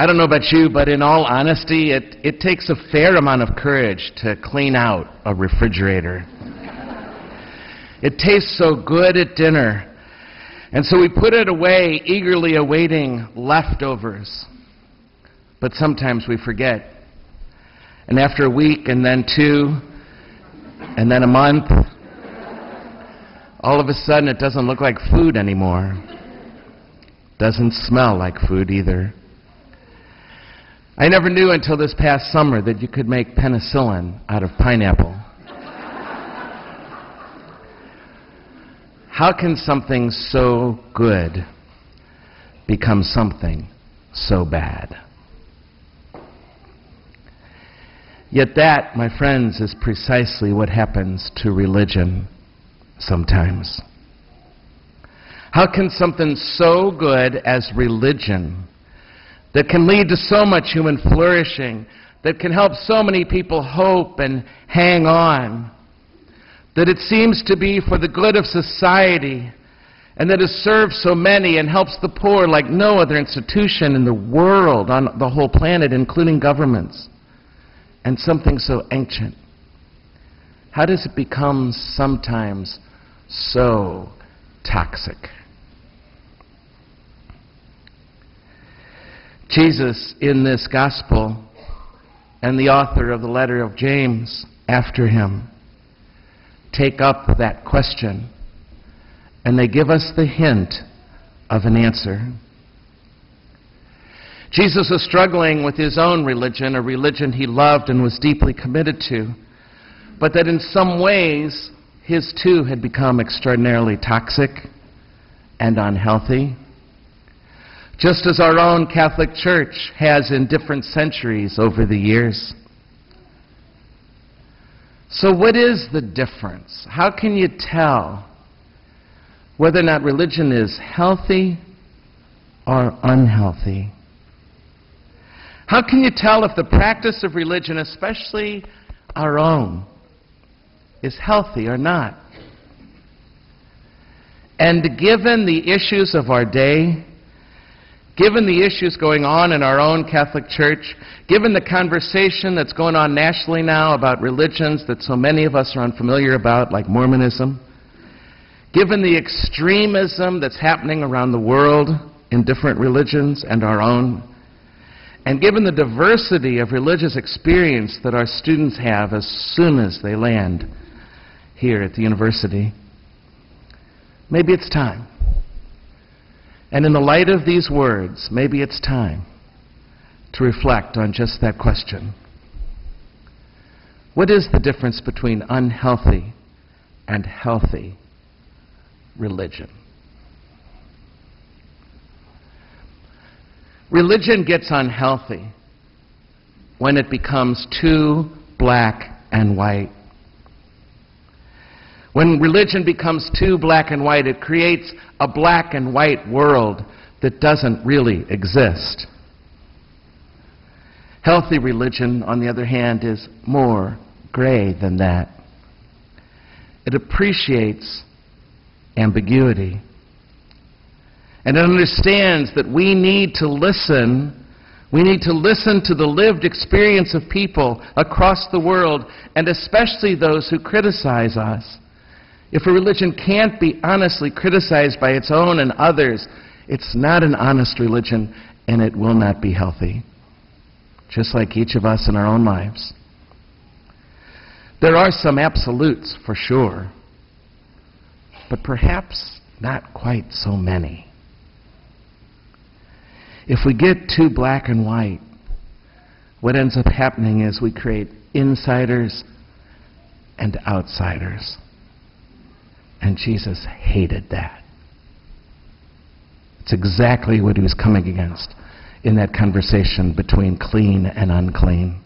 I don't know about you, but in all honesty, it takes a fair amount of courage to clean out a refrigerator. It tastes so good at dinner, and so we put it away, eagerly awaiting leftovers. But sometimes we forget. And after a week, and then 2, and then a month, all of a sudden it doesn't look like food anymore. Doesn't smell like food either. I never knew until this past summer that you could make penicillin out of pineapple. How can something so good become something so bad? Yet that, my friends, is precisely what happens to religion sometimes. How can something so good as religion, that can lead to so much human flourishing, that can help so many people hope and hang on, that it seems to be for the good of society, and that has served so many and helps the poor like no other institution in the world, on the whole planet, including governments, and something so ancient? How does it become sometimes so toxic? Jesus, in this gospel, and the author of the letter of James after him, take up that question, and they give us the hint of an answer. Jesus was struggling with his own religion, a religion he loved and was deeply committed to, but that in some ways his too had become extraordinarily toxic and unhealthy, just as our own Catholic Church has in different centuries over the years. So what is the difference? How can you tell whether or not religion is healthy or unhealthy? How can you tell if the practice of religion, especially our own, is healthy or not? And given the issues of our day, given the issues going on in our own Catholic Church, given the conversation that's going on nationally now about religions that so many of us are unfamiliar about, like Mormonism, given the extremism that's happening around the world in different religions and our own, and given the diversity of religious experience that our students have as soon as they land here at the university, maybe it's time. And in the light of these words, maybe it's time to reflect on just that question. What is the difference between unhealthy and healthy religion? Religion gets unhealthy when it becomes too black and white. When religion becomes too black and white, it creates a black and white world that doesn't really exist. Healthy religion, on the other hand, is more gray than that. It appreciates ambiguity. And it understands that we need to listen. We need to listen to the lived experience of people across the world, and especially those who criticize us. If a religion can't be honestly criticized by its own and others, it's not an honest religion, and it will not be healthy, just like each of us in our own lives. There are some absolutes, for sure, but perhaps not quite so many. If we get too black and white, what ends up happening is we create insiders and outsiders. And Jesus hated that. It's exactly what he was coming against in that conversation between clean and unclean.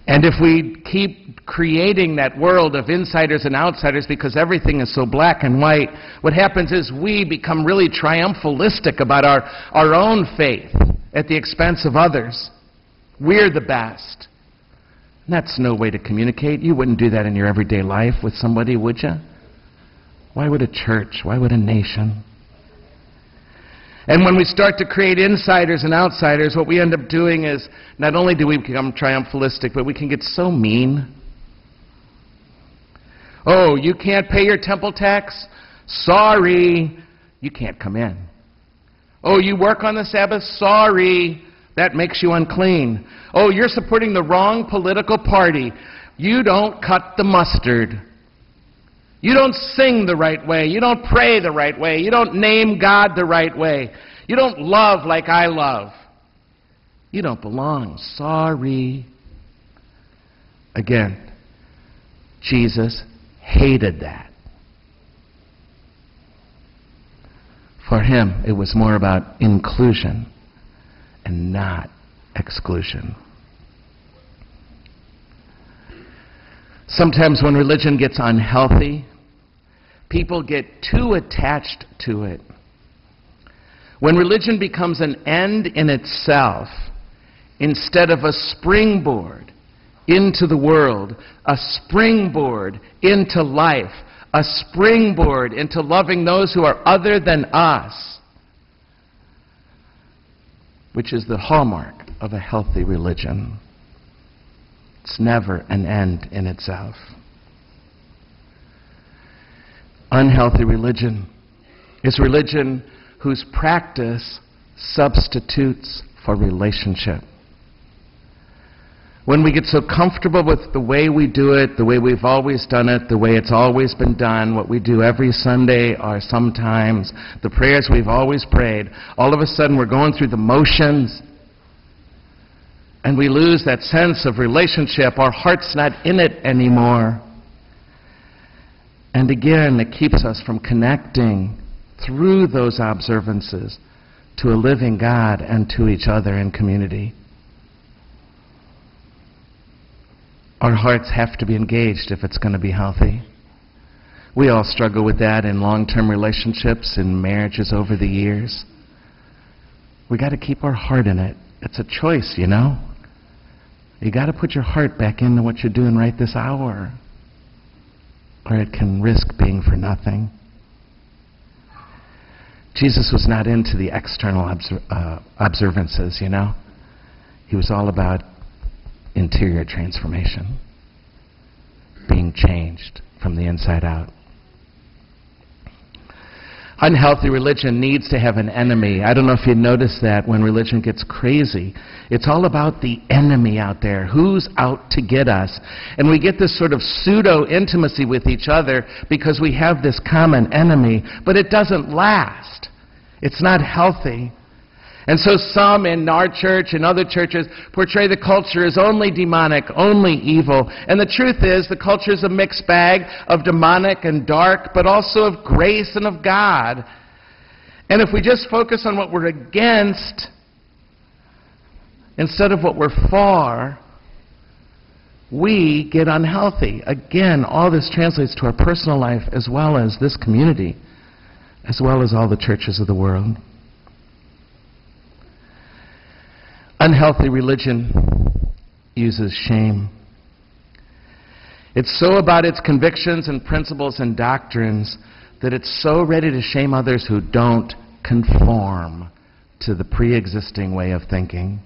And if we keep creating that world of insiders and outsiders because everything is so black and white, what happens is we become really triumphalistic about our own faith at the expense of others. We're the best. And that's no way to communicate. You wouldn't do that in your everyday life with somebody, would you? Why would a church? Why would a nation? And when we start to create insiders and outsiders, what we end up doing is not only do we become triumphalistic, but we can get so mean. Oh, you can't pay your temple tax? Sorry, you can't come in. Oh, you work on the Sabbath? Sorry, that makes you unclean. Oh, you're supporting the wrong political party. You don't cut the mustard. You don't sing the right way. You don't pray the right way. You don't name God the right way. You don't love like I love. You don't belong. Sorry. Again, Jesus hated that. For him, it was more about inclusion and not exclusion. Sometimes when religion gets unhealthy, people get too attached to it. When religion becomes an end in itself, instead of a springboard into the world, a springboard into life, a springboard into loving those who are other than us, which is the hallmark of a healthy religion. It's never an end in itself. Unhealthy religion is religion whose practice substitutes for relationship. When we get so comfortable with the way we do it, the way we've always done it, the way it's always been done, what we do every Sunday or sometimes, the prayers we've always prayed, all of a sudden we're going through the motions, and we lose that sense of relationship. Our heart's not in it anymore. And again, it keeps us from connecting through those observances to a living God and to each other in community. Our hearts have to be engaged if it's going to be healthy. We all struggle with that in long-term relationships and marriages over the years. We got to keep our heart in it. It's a choice, you know. You got to put your heart back into what you're doing right this hour, or it can risk being for nothing. Jesus was not into the external observances, you know. He was all about interior transformation, being changed from the inside out. Unhealthy religion needs to have an enemy. I don't know if you notice that when religion gets crazy. It's all about the enemy out there. Who's out to get us? And we get this sort of pseudo-intimacy with each other because we have this common enemy, but it doesn't last. It's not healthy. And so some in our church and other churches portray the culture as only demonic, only evil. And the truth is, the culture is a mixed bag of demonic and dark, but also of grace and of God. And if we just focus on what we're against instead of what we're for, we get unhealthy. Again, all this translates to our personal life as well as this community, as well as all the churches of the world. Unhealthy religion uses shame. It's so about its convictions and principles and doctrines that it's so ready to shame others who don't conform to the pre-existing way of thinking.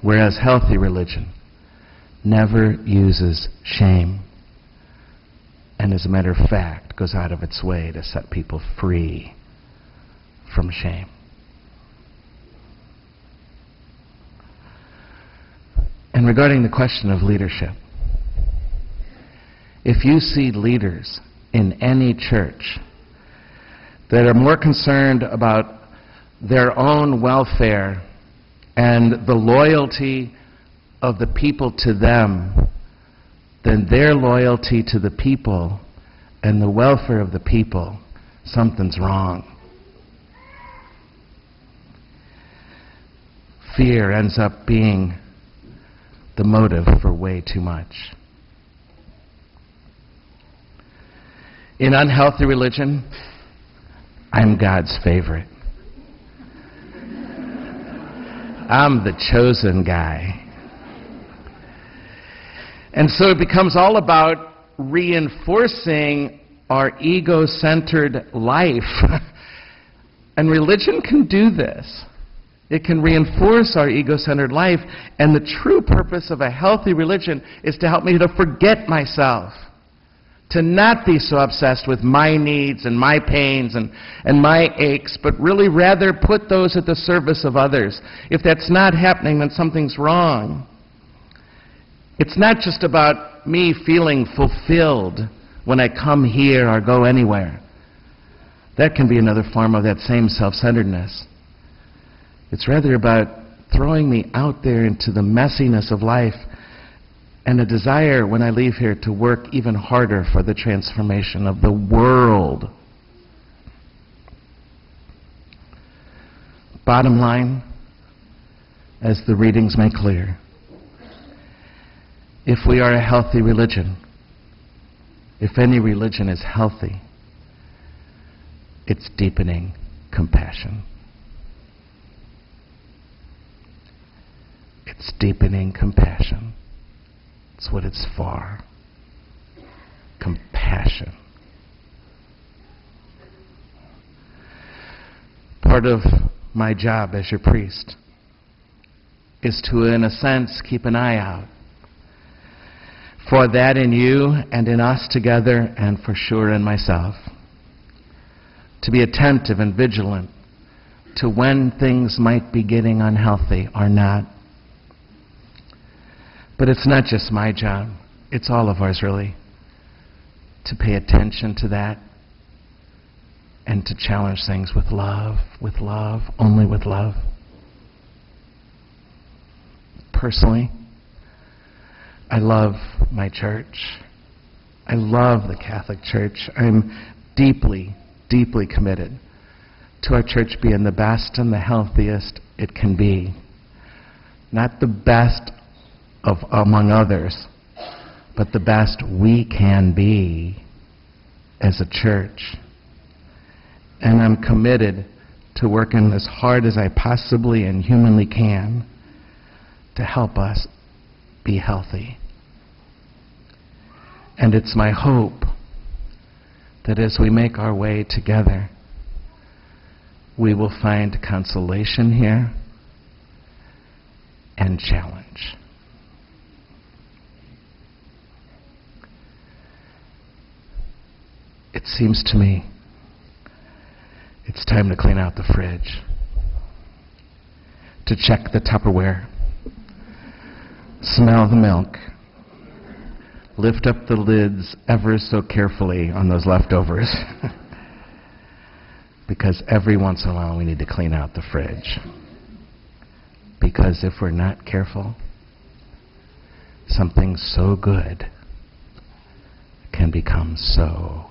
Whereas healthy religion never uses shame, and as a matter of fact, goes out of its way to set people free from shame. And regarding the question of leadership, if you see leaders in any church that are more concerned about their own welfare and the loyalty of the people to them than their loyalty to the people and the welfare of the people, something's wrong. Fear ends up being the motive for way too much. In unhealthy religion, I'm God's favorite. I'm the chosen guy. And so it becomes all about reinforcing our ego-centered life And religion can do this. It can reinforce our ego-centered life, and the true purpose of a healthy religion is to help me to forget myself, to not be so obsessed with my needs and my pains and my aches, but really rather put those at the service of others. If that's not happening, then something's wrong. It's not just about me feeling fulfilled when I come here or go anywhere. That can be another form of that same self-centeredness. It's rather about throwing me out there into the messiness of life and a desire when I leave here to work even harder for the transformation of the world. Bottom line, as the readings make clear, if we are a healthy religion, if any religion is healthy, it's deepening compassion. It's deepening compassion. It's what it's for. Compassion. Part of my job as your priest is to, in a sense, keep an eye out for that in you and in us together, and for sure in myself. To be attentive and vigilant to when things might be getting unhealthy or not. But it's not just my job, it's all of ours really, to pay attention to that and to challenge things with love, only with love. Personally, I love my church. I love the Catholic Church. I'm deeply, deeply committed to our church being the best and the healthiest it can be. Not the best of among others, but the best we can be as a church. And I'm committed to working as hard as I possibly and humanly can to help us be healthy. And it's my hope that as we make our way together, we will find consolation here and challenge. It seems to me it's time to clean out the fridge, to check the Tupperware, smell the milk, lift up the lids ever so carefully on those leftovers, because every once in a while we need to clean out the fridge. Because if we're not careful, something so good can become so